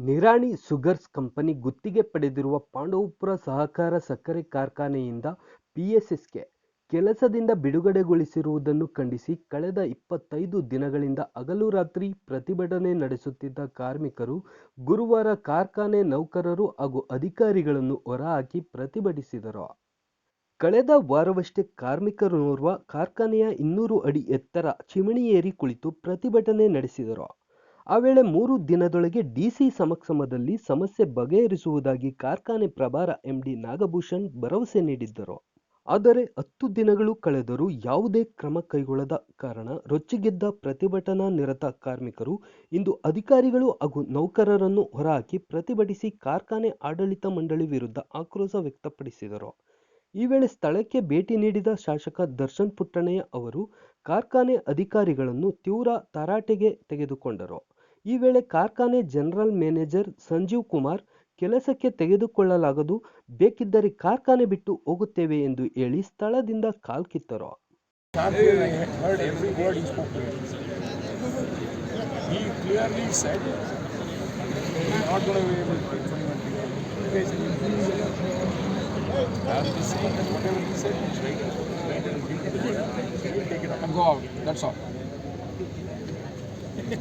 Nirani sugars company ಗುತ್ತಿಗೆ ಪಡೆದಿರುವ ಪಾಂಡವಪುರ ಸಹಕಾರ ಸಕ್ಕರೆ ಕಾರ್ಖಾನೆಯಿಂದ ಪಿಎಸ್ಎಸ್ಗೆ ಕೆಲಸದಿಂದ ಬಿಡುಗಡೆಗೊಳಿಸಿರುವುದನ್ನು ಖಂಡಿಸಿ ಕಳೆದ 25 ದಿನಗಳಿಂದ ಹಗಲು ರಾತ್ರಿ ಪ್ರತಿಭಟನೆ ನಡೆಸುತ್ತಿದ್ದ ಕಾರ್ಮಿಕರು ಗುರುವಾರ ಕಾರ್ಖಾನೆ ನೌಕರರು ಹಾಗೂ ಅಧಿಕಾರಿಗಳನ್ನು ಹೊರಹಾಕಿ ಪ್ರತಿಭಟಿಸಿದರು. ಕಳೆದ ವಾರವಷ್ಟೇ ಕಾರ್ಮಿಕರೋರ್ವ ಕಾರ್ಖಾನೆಯ 200 ಅಡಿ ಎತ್ತರ ಚಿಮಣಿ ಏರಿ ಕುಳಿತು ಪ್ರತಿಭಟನೆ ನಡೆಸಿದರು. ಆ ವೇಳೆ 3 ದಿನದೊಳಗೆ ಡಿಸಿ ಸಮಕ್ಷಮದಲ್ಲಿ ಸಮಸ್ಯೆ ಬಗೆಹರಿಸುವುದಾಗಿ ಕಾರ್ಖಾನೆ ಪ್ರಭಾರ ಎಂಡಿ ನಾಗಭೂಷಣ್ ಭರವಸೆ ನೀಡಿದ್ದರು. ಆದರೆ 10 ದಿನಗಳು ಕಳೆದರೂ ಯಾವುದೇ ಕ್ರಮ ಕೈಗೊಳ್ಳದ ಕಾರಣ ರೊಚ್ಚಿಗೆದ್ದ ಪ್ರತಿಭಟನಾ ನಿರತ ಕಾರ್ಮಿಕರು ಇಂದು ಅಧಿಕಾರಿಗಳು ಹಾಗೂ ನೌಕರರನ್ನು ಹೊರಹಾಕಿ ಪ್ರತಿಭಟಿಸಿ ಕಾರ್ಖಾನೆ ಆಡಳಿತ ಮಂಡಳಿ ವಿರುದ್ಧ ಆಕ್ರೋಶ ವ್ಯಕ್ತಪಡಿಸಿದರು. ಈ ವೇಳೆ ಸ್ಥಳಕ್ಕೆ ಭೇಟಿ ನೀಡಿದ ಶಾಸಕ ದರ್ಶನ್ ಪುಟ್ಟಣ್ಣಯ್ಯ ಅವರು ಕಾರ್ಖಾನೆ ಅಧಿಕಾರಿಗಳನ್ನು ತೀವ್ರ ತರಾಟೆಗೆ ತೆಗೆದುಕೊಂಡರು. ಈ ವೇಳೆ ಕಾರ್ಖಾನೆ ಜನರಲ್ ಮ್ಯಾನೇಜರ್ ಸಂಜೀವ್ ಕುಮಾರ್ ಕೆಲಸಕ್ಕೆ ತೆಗೆದುಕೊಳ್ಳಲಾಗದು, ಬೇಕಿದ್ದರೆ ಕಾರ್ಖಾನೆ ಬಿಟ್ಟು ಹೋಗುತ್ತೇವೆ ಎಂದು ಹೇಳಿ ಸ್ಥಳದಿಂದ ಕಾಲ್ಕಿತ್ತರು.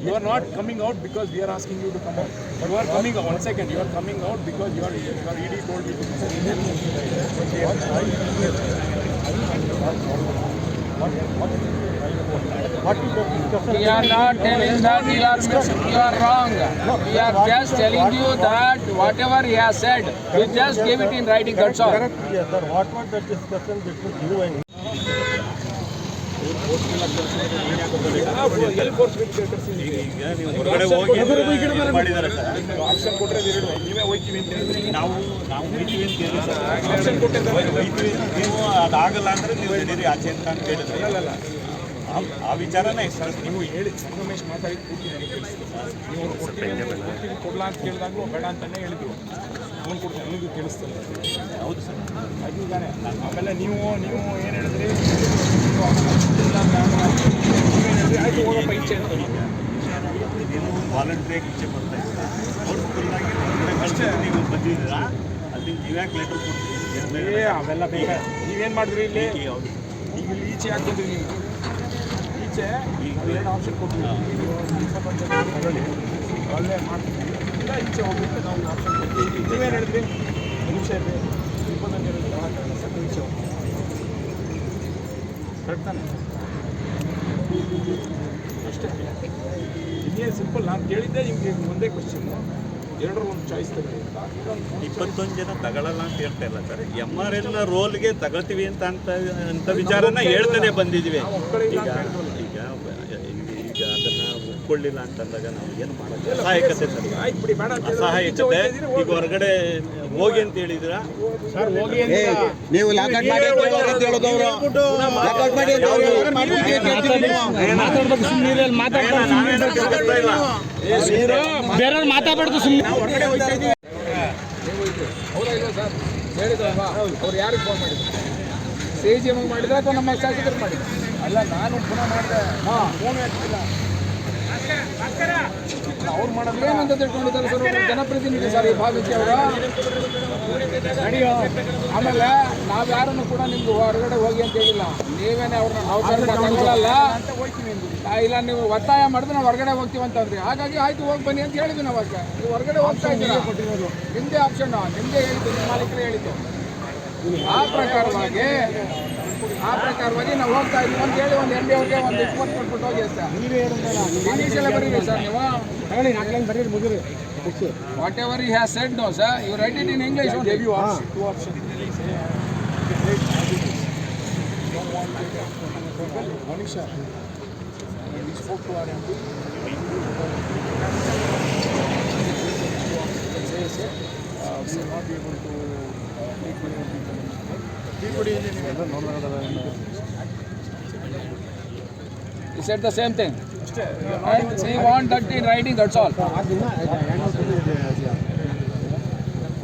You are not coming out because we are asking you to come out. You are coming out. 1 second. You are coming out because your ED told you to come out. We are not telling that you are wrong. We are just telling you that whatever he has said, we just gave it in writing. That's all. Yes, sir. What was the discussion between you and ಹೊರಗಡೆ ಹೋಗಿ ಮಾಡಿದ್ದಾರೆ sir. Option ಕೊಟ್ಟರೆ ನೀವೇ ಹೋಗ್ತೀವಿ ಅಂತ ಹೇಳಿದ್ರಿ. ನಾವು ಹೋಗ್ತೀವಿ ಅಂತ ಹೇಳಿದ್ರಿ ಸರ್. ಆಪ್ಷನ್ ಕೊಟ್ಟಿದ್ದಾರೆ ನೀವು ಅದಾಗಲ್ಲ ಅಂದರೆ ನೀವು ನಡೀರಿ ಆಚೆ ಅಂತ ಹೇಳಿದ್ರಿ. ಅಲ್ಲ ಆ ವಿಚಾರನೇ ಸರ್ ನೀವು ಹೇಳಿ ಸಂಗಮೇಶ್ ಮಾತಾಡಿ ಪೂರ್ತಿ ನನಗೆ ಕೇಳಿಸ್ತು. ನೀವು ಅವ್ರು ಕೊಡ್ತೀನಿ ಕೊಡಲ ಅಂತ ಕೇಳಿದಾಗಲೂ ಬೇಡ ಅಂತಲೇ ಹೇಳಿದ್ರು. ಫೋನ್ ಕೊಡ್ತೀನಿ ನನಗೂ ಕೇಳಿಸ್ತಲ್ಲ. ಹೌದು ಸರ್. ಅದು ಇದ್ದಾನೆ. ಆಮೇಲೆ ನೀವು ಏನು ಹೇಳಿದ್ರಿ, ಆಯಿತು ಹೋಗಪ್ಪ ಈಚೆ ಅಂತ ನೀವು ವಾಲಂಟ್ರಿಯಾಗಿ ಈಚೆ ಬರ್ತಾ ಇದ್ದೀರಾ. ಅವ್ರು ಫುಲ್ಲಾಗಿ ಅಷ್ಟೇ ನೀವು ಬಂದಿದ್ದೀರಾ. ಅಲ್ಲಿ ನೀವ್ಯಾಕೆ ಲೆಟ್ರ್ ಕೊಡ್ತೀವಿ ಅವೆಲ್ಲ ಬೇಗ ನೀವೇನು ಮಾಡಿದ್ರಿ ಇಲ್ಲಿ ಈಗ ಇಲ್ಲಿ ಈಚೆ ಯಾಕೆ ಬಂದ್ರಿ ನೀವು ಈಚೆ ಈಗ ಏನು ಆಪ್ಷನ್ ಕೊಡ್ತೀವಿ ತಗೊಳ್ಳಿ ಅಲ್ಲೇ ಮಾಡ್ತೀವಿ ಇಲ್ಲ ಈಚೆ ಹೋಗ್ಬಿಟ್ಟು ನಾವು ಆಪ್ಷನ್ ಕೊಡ್ತೀವಿ. ನೀವೇನು ಹೇಳಿದ್ರಿ ನಿಮಿಷ ಇದೆ ಇಬ್ಬಂದು ಹೇಳಿದ್ರಿ ಸರ್ ಈಚೆ ಹೋಗ್ತೀವಿ ಕರೆಕ್ಟ್ ತಾನೆ ಅಷ್ಟೇ. ಇನ್ನೇನು ಸಿಂಪಲ್ ನಾನು ಕೇಳಿದ್ದೆ ನಿಮಗೆ ಒಂದೇ ಕ್ವಶನ್ನು, ಎರಡರ ಒಂದು ಚಾಯ್ಸ್ ತಗೊಳ್ಳಿ ಅಂತ. 21 ಜನ ತಗೊಳ್ಳಲ್ಲ ಅಂತ ಹೇಳ್ತಾ ಇಲ್ಲ ಸರ್. MRL ರೋಲ್ಗೆ ತಗೋತೀವಿ ಅಂತ ವಿಚಾರನ ಹೇಳ್ತಾನೆ ಬಂದಿದ್ದೀವಿ. ಈಗ ಅದನ್ನು ಒಪ್ಕೊಳ್ಳಿಲ್ಲ ಅಂತಂದಾಗ ನಾವು ಏನು ಮಾಡೋದು? ಅಸಹಾಯಕತೆ ಸರ್. ಆಯ್ತು ಬಿಡಿ, ಬೇಡ ಅಸಹಾಯಕತೆ. ಈಗ ಹೊರಗಡೆ ಹೋಗಿ ಅಂತ ಹೇಳಿದ್ರ ಸರ್, ಹೋಗಿ ನೀವು ಲಾಕೌಟ್ ಮಾಡಿ ಅಂತ ಹೇಳೋದವರು ಲಾಕೌಟ್ ಮಾಡಿ ಅಂತ ಬೇರೆಯವ್ರು ಮಾತಾಡ್ಬಾರ್ದು ಸುಮ್ಮನೆ. ಹೊರಗಡೆ ಹೋಗ್ತಾ ಇದ್ದೀವಿ. ಹೌದಾ ಇಲ್ಲ ಸರ್? ಹೇಳಿದ್ರಲ್ವಾ ಅವ್ರು ಯಾರಿಗೆ ಫೋನ್ ಮಾಡಿದ್ರು? CGM ಮಾಡಿದ್ರೆ ಅಥವಾ ನಮ್ಮ ಶಾಸಕರು ಮಾಡಿದ್ರು? ಅಲ್ಲ, ನಾನು ಪುನಃ ಮಾಡಿದೆ. ಫೋನ್ ಆಗ್ತಿಲ್ಲ. ಅವ್ರು ಮಾಡೋದು ಏನಂತ ತಿಳ್ಕೊಂಡಿದ್ದಾರೆ ಸರ್? ಒಬ್ಬರು ಜನಪ್ರತಿನಿಧಿ ಸರ್ ಈ ಭಾಗಕ್ಕೆ ಅವರು. ಆಮೇಲೆ ನಾವು ಯಾರನ್ನು ಕೂಡ ನಿಮ್ದು ಹೊರಗಡೆ ಹೋಗಿ ಅಂತ ಹೇಳಿಲ್ಲ. ನೀವೇನೆ ಅವ್ರನ್ನ ತಗೊಳ್ಳಲ್ಲ ಅಂತ ಹೋಗ್ತೀವಿ ಇಲ್ಲ, ನೀವು ಒತ್ತಾಯ ಮಾಡಿದ್ರೆ ನಾವು ಹೊರಗಡೆ ಹೋಗ್ತೀವಿ ಅಂತಂದ್ರಿ. ಹಾಗಾಗಿ ಆಯ್ತು ಹೋಗಿ ಬನ್ನಿ ಅಂತ ಹೇಳಿದ್ವಿ. ನಾವು ನೀವು ಹೊರಗಡೆ ಹೋಗ್ತಾ ಇದ್ದೀರಾ, ನಿಮ್ಮದೇ ಆಪ್ಷನ್, ನಿಮ್ಮದೇ ಹೇಳಿದ್ದು, ನಿಮ್ಮ ಮಾಲೀಕರೇ ಹೇಳಿದ್ದು. ಆ ಪ್ರಕಾರವಾಗಿ ನಾವು ಹೋಗ್ತಾ ಇದ್ದೀವಿ ಅಂತ ಹೇಳಿ ಒಂದು MD ಅವ್ರಿಗೆ ಒಂದು 20 ಕೊಟ್ಬಿಟ್ಟು ಹೋಗಿ ಸರ್. ಇಂಗ್ಲೀಷ್ ಎಲ್ಲ ಬರೀರಿ ಸರ್ ನೀವು. ಬರೀರಿ ಮುಗಿರಿ. Whatever you have said no sir, you write it in English. Two option. ಮನುಷ್ಯ spoke to our MP. We will not be able to take any of the He said the same thing. And he want that in writing, that's all.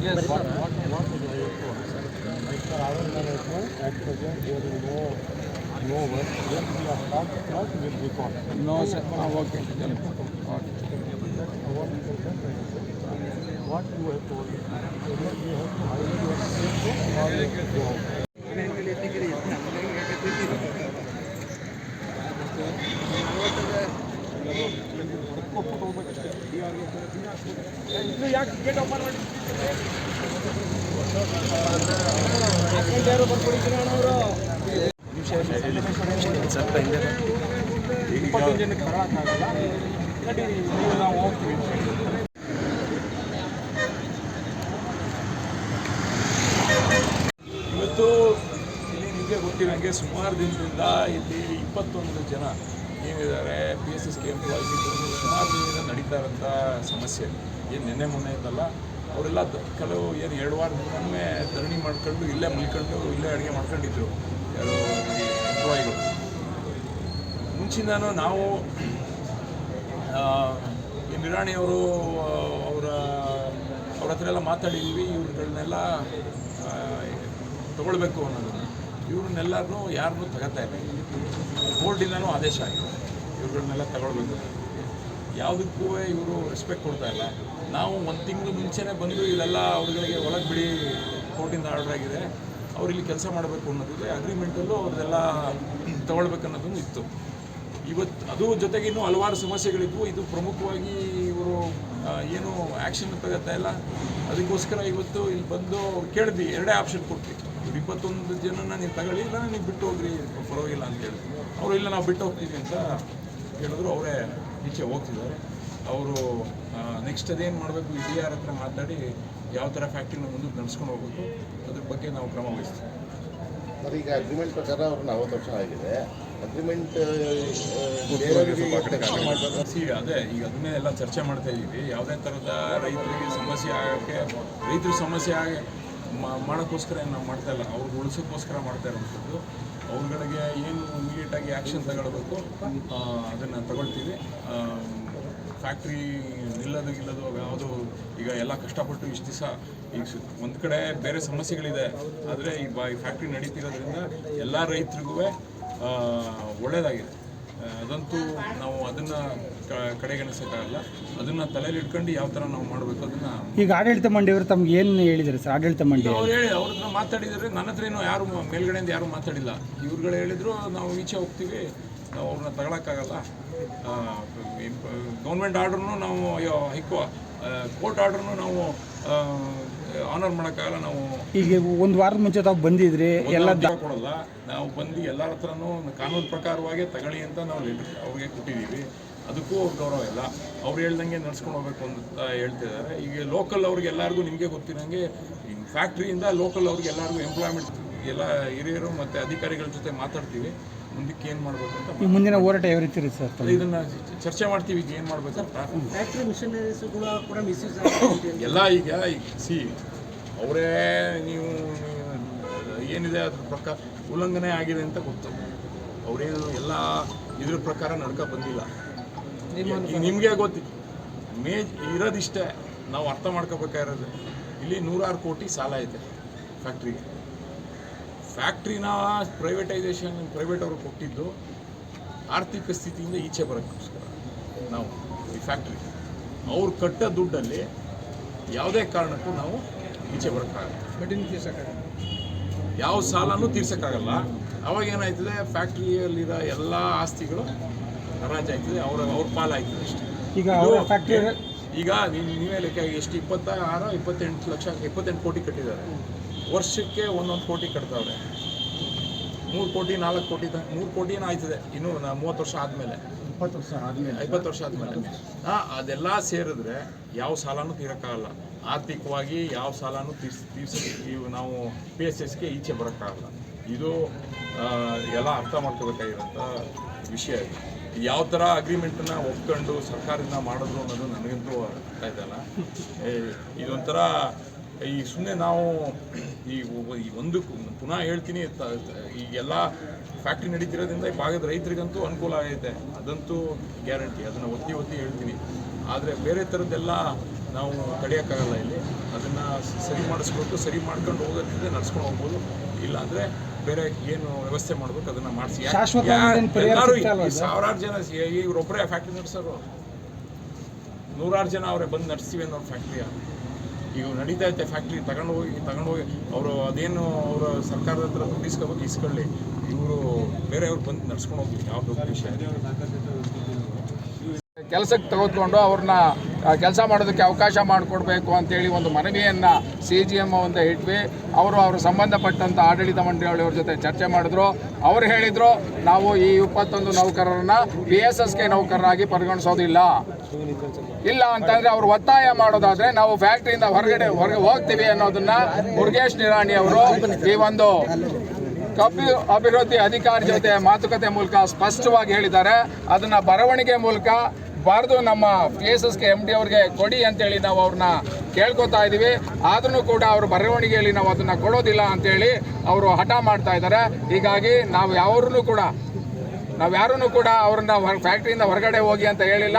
Yes. No work. When we are starting out, we will record. No, sir. Okay. what you have told me. Whether you have to hire your people or you have to go out. ಇವತ್ತು ಇಲ್ಲಿ ನಿಮಗೆ ಗೊತ್ತಿರೋಂಗೆ ಸುಮಾರು ದಿನದಿಂದ ಇಲ್ಲಿ 21 ಜನ ಏನಿದ್ದಾರೆ PSSK employees ಸುಮಾರು ದಿನದಿಂದ ನಡೀತಾ ಇರೋಂಥ ಸಮಸ್ಯೆ ಏನು ನಿನ್ನೆ ಮೊನ್ನೆ ಇದ್ದಲ್ಲ ಅವರೆಲ್ಲ ಕೆಲವು ಏನು 2 ವಾರದೊಮ್ಮೆ ಧರಣಿ ಮಾಡ್ಕೊಂಡು ಇಲ್ಲೇ ಮಲ್ಕೊಂಡು ಇಲ್ಲೇ ಅಡುಗೆ ಮಾಡ್ಕೊಂಡಿದ್ರು ಯಾರು ಎಂಪ್ಲಾಯಿಗಳು. ಮುಂಚಿಂದನೂ ನಾವು ಈ ನಿರಾಣಿಯವರು ಅವರ ಹತ್ರ ಎಲ್ಲ ಮಾತಾಡಿದ್ವಿ, ಇವ್ರುಗಳನ್ನೆಲ್ಲ ತಗೊಳ್ಬೇಕು ಅನ್ನೋದನ್ನು. ಇವ್ರನ್ನೆಲ್ಲರೂ ಯಾರನ್ನೂ ತಗೋತಾ ಇಲ್ಲ. ಬೋರ್ಡಿಂದನೂ ಆದೇಶ ಆಗಿದೆ ಇವ್ರುಗಳನ್ನೆಲ್ಲ ತಗೊಳ್ಬೇಕು. ಯಾವುದಕ್ಕೂ ಇವರು ರೆಸ್ಪೆಕ್ಟ್ ಕೊಡ್ತಾ ಇಲ್ಲ. ನಾವು 1 ತಿಂಗಳು ಮುಂಚೆನೇ ಬಂದು ಇಲ್ಲೆಲ್ಲ ಅವ್ರುಗಳಿಗೆ ಒಳಗೆ ಬಿಡಿ, ಕೋರ್ಟಿಂದ ಆರ್ಡರ್ ಆಗಿದೆ, ಅವ್ರು ಇಲ್ಲಿ ಕೆಲಸ ಮಾಡಬೇಕು ಅನ್ನೋದಿದೆ. ಅಗ್ರಿಮೆಂಟಲ್ಲೂ ಅವ್ರದ್ದೆಲ್ಲ ತಗೊಳ್ಬೇಕು ಅನ್ನೋದು ಇತ್ತು. ಇವತ್ತು ಅದು ಜೊತೆಗೆ ಇನ್ನೂ ಹಲವಾರು ಸಮಸ್ಯೆಗಳಿದ್ವು. ಇದು ಪ್ರಮುಖವಾಗಿ ಇವರು ಏನು ಆ್ಯಕ್ಷನ್ ತಗೋತಾ ಇಲ್ಲ. ಅದಕ್ಕೋಸ್ಕರ ಇವತ್ತು ಇಲ್ಲಿ ಬಂದು ಕೇಳಿದ್ವಿ, 2 ಆಪ್ಷನ್ ಕೊಟ್ವಿ. ಇವ್ರು 21 ಜನನ ನೀವು ತಗೊಳ್ಳಿ, ಇಲ್ಲ ನೀವು ಬಿಟ್ಟು ಹೋಗ್ರಿ, ಪರವಾಗಿಲ್ಲ ಅಂತ ಹೇಳಿದ್ರು. ಅವರು ಇಲ್ಲ ನಾವು ಬಿಟ್ಟು ಹೋಗ್ತೀವಿ ಅಂತ ಹೇಳಿದ್ರು. ಅವರೇ ಈಚೆ ಹೋಗ್ತಿದ್ದಾರೆ. ಅವರು ನೆಕ್ಸ್ಟ್ ಅದೇನು ಮಾಡಬೇಕು DR ಹತ್ರ ಮಾತಾಡಿ ಯಾವ ಥರ ಫ್ಯಾಕ್ಟ್ರಿನ ಮುಂದಕ್ಕೆ ನಡೆಸ್ಕೊಂಡು ಹೋಗ್ಬೇಕು ಅದ್ರ ಬಗ್ಗೆ ನಾವು ಕ್ರಮ ವಹಿಸ್ತೀವಿ. ಸರ್, ಈಗ ಅಗ್ರಿಮೆಂಟ್ ಪ್ರಕಾರ ಅವ್ರು 40 ವರ್ಷ ಆಗಿದೆ. ಅಗ್ರಿಮೆಂಟ್ ಅದೇ ಈಗ ಅದನ್ನೇ ಎಲ್ಲ ಚರ್ಚೆ ಮಾಡ್ತಾ ಇದ್ದೀವಿ. ಯಾವುದೇ ಥರದ ರೈತರಿಗೆ ಸಮಸ್ಯೆ ಆಗೋಕ್ಕೆ, ರೈತರು ಸಮಸ್ಯೆ ಮಾಡೋಕ್ಕೋಸ್ಕರ ಏನು ನಾವು ಮಾಡ್ತಾ ಇಲ್ಲ, ಅವ್ರಿಗೆ ಉಳಿಸೋಕ್ಕೋಸ್ಕರ ಮಾಡ್ತಾ ಇರೋಂಥದ್ದು. ಅವ್ರುಗಳಿಗೆ ಏನು ಇಮಿಡಿಯೇಟಾಗಿ ಆ್ಯಕ್ಷನ್ ತಗೊಳ್ಬೇಕು ಅದನ್ನು ತಗೊಳ್ತೀವಿ. ಫ್ಯಾಕ್ಟ್ರಿ ನಿಲ್ಲೋದು ಯಾವುದು ಈಗ ಎಲ್ಲ ಕಷ್ಟಪಟ್ಟು ಇಷ್ಟು ದಿವಸ ಈಗ ಒಂದು ಕಡೆ ಬೇರೆ ಸಮಸ್ಯೆಗಳಿದೆ, ಆದರೆ ಈ ಫ್ಯಾಕ್ಟ್ರಿ ನಡೀತಿರೋದ್ರಿಂದ ಎಲ್ಲ ರೈತರಿಗೂ ಒಳ್ಳೆಯದಾಗಿದೆ. ಅದಂತೂ ನಾವು ಅದನ್ನು ಕಡೆಗಣಿಸೋಕ್ಕಾಗಲ್ಲ. ಅದನ್ನು ತಲೆಯಲ್ಲಿ ಇಟ್ಕೊಂಡು ಯಾವ ಥರ ನಾವು ಮಾಡಬೇಕು ಅದನ್ನು. ಈಗ ಆಡಳಿತ ಮಂಡಳಿಯವರು ತಮ್ಗೆ ಏನು ಹೇಳಿದ್ದಾರೆ ಸರ್? ಆಡಳಿತ ಮಂಡಳಿ ಅವ್ರು ಹೇಳಿ ಅವ್ರ ಹತ್ರ ಮಾತಾಡಿದರೆ, ನನ್ನ ಹತ್ರ ಏನೋ ಯಾರು ಮೇಲ್ಗಡೆಯಿಂದ ಯಾರೂ ಮಾತಾಡಿಲ್ಲ. ಇವ್ರುಗಳು ಹೇಳಿದ್ರು ನಾವು ಈಚೆ ಹೋಗ್ತೀವಿ, ನಾವು ಅವ್ರನ್ನ ತಗೊಳಕ್ಕಾಗಲ್ಲ. ಗೌರ್ಮೆಂಟ್ ಆರ್ಡ್ರನ್ನು ನಾವು ಕೋರ್ಟ್ ಆರ್ಡ್ರನ್ನು ನಾವು ಆನರ್ ಮಾಡೋಕ್ಕಾಗಲ್ಲ. ನಾವು ಈಗ 1 ವಾರದ ಮುಂಚೆ ತಾವು ಬಂದಿದ್ರಿ, ಎಲ್ಲ ಕೊಡಲ್ಲ. ನಾವು ಬಂದು ಎಲ್ಲರ ಹತ್ರನೂ ಕಾನೂನು ಪ್ರಕಾರವಾಗಿ ತಗೊಳ್ಳಿ ಅಂತ ನಾವು ಲೆಟರ್ ಅವ್ರಿಗೆ ಕೊಟ್ಟಿದ್ದೀವಿ. ಅದಕ್ಕೂ ಅವ್ರ ಗೌರವ ಇಲ್ಲ. ಅವ್ರು ಹೇಳ್ದಂಗೆ ನಡ್ಸ್ಕೊಂಡು ಹೋಗ್ಬೇಕು ಅಂತ ಹೇಳ್ತಿದ್ದಾರೆ. ಈಗ ಲೋಕಲ್ ಅವ್ರಿಗೆ ಎಲ್ಲರಿಗೂ ನಿಮಗೆ ಗೊತ್ತಿರೋಂಗೆ ಫ್ಯಾಕ್ಟ್ರಿಯಿಂದ ಲೋಕಲ್ ಅವ್ರಿಗೆ ಎಲ್ಲರಿಗೂ ಎಂಪ್ಲಾಯ್ಮೆಂಟ್ ಎಲ್ಲ ಹಿರಿಯರು ಮತ್ತು ಅಧಿಕಾರಿಗಳ ಜೊತೆ ಮಾತಾಡ್ತೀವಿ. ಮುಂದಕ್ಕೆ ಏನು ಮಾಡಬೇಕು ಅಂತ. ಮುಂದಿನ ಹೋರಾಟ ಯಾವ ರೀತಿ ಇರುತ್ತೆ ಸರ್? ಇದನ್ನು ಚರ್ಚೆ ಮಾಡ್ತೀವಿ. ಈಗ ಏನು ಮಾಡಬೇಕಂತ ಎಲ್ಲ ಈಗ ಅವರೇ ನೀವು ಏನಿದೆ ಅದ್ರ ಪ್ರಕಾರ ಉಲ್ಲಂಘನೆ ಆಗಿದೆ ಅಂತ ಗೊತ್ತು. ಅವರೇನು ಎಲ್ಲ ಇದ್ರ ಪ್ರಕಾರ ನಡ್ಕೊ ಬಂದಿಲ್ಲ. ನಿಮಗೆ ಗೊತ್ತಿ ಇರೋದಿಷ್ಟೇ, ನಾವು ಅರ್ಥ ಮಾಡ್ಕೋಬೇಕಾಗಿರೋದು. ಇಲ್ಲಿ 106 ಕೋಟಿ ಸಾಲ ಐತೆ ಫ್ಯಾಕ್ಟ್ರಿಗೆ. ಫ್ಯಾಕ್ಟ್ರಿನ ಪ್ರೈವೇಟ್ ಅವರು ಕೊಟ್ಟಿದ್ದು ಆರ್ಥಿಕ ಸ್ಥಿತಿಯಿಂದ ಈಚೆ ಬರೋಕ್ಕೋಸ್ಕರ. ನಾವು ಈ ಫ್ಯಾಕ್ಟ್ರಿ ಅವ್ರು ಕಟ್ಟೋ ದುಡ್ಡಲ್ಲಿ ಯಾವುದೇ ಕಾರಣಕ್ಕೂ ನಾವು ಈಚೆ ಬರೋಕ್ಕಾಗಲ್ಲ. ಯಾವ ಸಾಲನೂ ತೀರ್ಸೋಕ್ಕಾಗಲ್ಲ. ಅವಾಗ ಏನಾಯ್ತದೆ, ಫ್ಯಾಕ್ಟ್ರಿಯಲ್ಲಿರೋ ಎಲ್ಲ ಆಸ್ತಿಗಳು ಹರಾಜಾಯ್ತದೆ, ಅವ್ರ ಪಾಲಾಯ್ತದೆ ಅಷ್ಟೇ. ಈಗ ನೀವೇ ಲೆಕ್ಕ ಎಷ್ಟು 28 ಕೋಟಿ ಕಟ್ಟಿದ್ದಾರೆ. ವರ್ಷಕ್ಕೆ 1 ಕೋಟಿ ಕಟ್ತಾವ್ರೆ. 3 ಕೋಟಿ 4 ಕೋಟಿ 3 ಕೋಟಿನ ಆಯ್ತದೆ. ಇನ್ನು 30 ವರ್ಷ ಆದಮೇಲೆ 20 ವರ್ಷ ಆದಮೇಲೆ ಅದೆಲ್ಲ ಸೇರಿದ್ರೆ ಯಾವ ಸಾಲನೂ ತೀರೋಕ್ಕಾಗಲ್ಲ. ಆರ್ಥಿಕವಾಗಿ ಯಾವ ಸಾಲನೂ ನಾವು PSSಗೆ ಈಚೆ ಬರೋಕ್ಕಾಗಲ್ಲ. ಇದು ಎಲ್ಲ ಅರ್ಥ ಮಾಡ್ಕೋಬೇಕಾಗಿರೋಂಥ ವಿಷಯ. ಇದು ಯಾವ ಥರ ಅಗ್ರಿಮೆಂಟನ್ನು ಒಪ್ಕೊಂಡು ಸರ್ಕಾರದಿಂದ ಮಾಡಿದ್ರು ಅನ್ನೋದು ನನಗಂತೂ ಅರ್ಥ ಇದಲ್ಲ. ಇದೊಂಥರ ಈ ಸುಮ್ಮನೆ ನಾವು ಈ ಒಂದು ಪುನಃ ಹೇಳ್ತೀನಿ, ಈಗೆಲ್ಲ ಫ್ಯಾಕ್ಟ್ರಿ ನಡೀತಿರೋದ್ರಿಂದ ಈ ಭಾಗದ ರೈತರಿಗಂತೂ ಅನುಕೂಲ ಆಗೈತೆ, ಅದಂತೂ ಗ್ಯಾರಂಟಿ. ಅದನ್ನು ಒತ್ತಿ ಹೇಳ್ತೀನಿ. ಆದರೆ ಬೇರೆ ಥರದ್ದೆಲ್ಲ ನಾವು ತಡೆಯೋಕ್ಕಾಗಲ್ಲ. ಇಲ್ಲಿ ಅದನ್ನು ಸರಿ ಮಾಡಿಸ್ಬೇಕು. ಸರಿ ಮಾಡ್ಕೊಂಡು ಹೋಗೋದ್ರಿಂದ ನಡ್ಸ್ಕೊಂಡು ಹೋಗ್ಬೋದು. ಇಲ್ಲಾಂದರೆ ಬೇರೆ ಏನು ವ್ಯವಸ್ಥೆ ಮಾಡಬೇಕು ಅದನ್ನು ಮಾಡಿಸಿ. ಎಲ್ಲರೂ 1000 ಜನ ಇವರೊಬ್ಬರೇ ಫ್ಯಾಕ್ಟ್ರಿ ನಡೆಸೋರು, 100 ಜನ ಅವರೇ ಬಂದು ನಡೆಸ್ತೀವಿ ಅನ್ನೋ ಫ್ಯಾಕ್ಟ್ರಿಯ ಈಗ ನಡೀತಾ ಐತೆ ಫ್ಯಾಕ್ಟ್ರಿ ತಗೊಂಡು ಹೋಗಿ ಅವರು ಅದೇನು ಅವರ ಸರ್ಕಾರದ ಹತ್ರ ದುಡ್ಡು ಇಸ್ಕೋಬೇಕು ಇಸ್ಕೊಳ್ಳಿ, ಇವರು ಬೇರೆಯವ್ರು ಬಂದು ನಡ್ಸ್ಕೊಂಡು ಹೋಗ್ಲಿ, ಯಾವ ದೊಡ್ಡ ವಿಷಯ. ಕೆಲಸಕ್ಕೆ ತೆಗೆದುಕೊಂಡು ಅವ್ರನ್ನ ಕೆಲಸ ಮಾಡೋದಕ್ಕೆ ಅವಕಾಶ ಮಾಡಿಕೊಡ್ಬೇಕು ಅಂತೇಳಿ ಒಂದು ಮನವಿಯನ್ನು CGM ಮುಂದೆ ಇಟ್ವಿ. ಅವರು ಸಂಬಂಧಪಟ್ಟಂಥ ಆಡಳಿತ ಮಂಡಳಿಯವ್ರ ಜೊತೆ ಚರ್ಚೆ ಮಾಡಿದ್ರು. ಅವರು ಹೇಳಿದರು, ನಾವು ಈ 21 ನೌಕರರನ್ನ PSSK ನೌಕರರಾಗಿ ಪರಿಗಣಿಸೋದಿಲ್ಲ. ಇಲ್ಲ ಅಂತಂದರೆ ಅವರು ಒತ್ತಾಯ ಮಾಡೋದಾದರೆ ನಾವು ಫ್ಯಾಕ್ಟ್ರಿಯಿಂದ ಹೊರಗೆ ಹೋಗ್ತೀವಿ ಅನ್ನೋದನ್ನ ಮುರುಗೇಶ್ ನಿರಾಣಿ ಅವರು ಈ ಒಂದು ಕಬ್ಬು ಅಭಿವೃದ್ಧಿ ಅಧಿಕಾರಿ ಜೊತೆ ಮಾತುಕತೆ ಮೂಲಕ ಸ್ಪಷ್ಟವಾಗಿ ಹೇಳಿದ್ದಾರೆ. ಅದನ್ನು ಬರವಣಿಗೆ ಮೂಲಕ ಬಾರ್ದು ನಮ್ಮ PSSK MD ಅವ್ರಿಗೆ ಕೊಡಿ ಅಂತೇಳಿ ನಾವು ಅವ್ರನ್ನ ಕೇಳ್ಕೊತಾ ಇದ್ದೀವಿ. ಆದ್ರೂ ಕೂಡ ಅವರು ಬರವಣಿಗೆಯಲ್ಲಿ ನಾವು ಅದನ್ನು ಕೊಡೋದಿಲ್ಲ ಅಂತೇಳಿ ಅವರು ಹಠ ಮಾಡ್ತಾ ಇದ್ದಾರೆ. ಹೀಗಾಗಿ ನಾವು ಯಾರನ್ನೂ ಕೂಡ ಅವ್ರನ್ನ ಫ್ಯಾಕ್ಟ್ರಿಯಿಂದ ಹೊರಗಡೆ ಹೋಗಿ ಅಂತ ಹೇಳಿಲ್ಲ.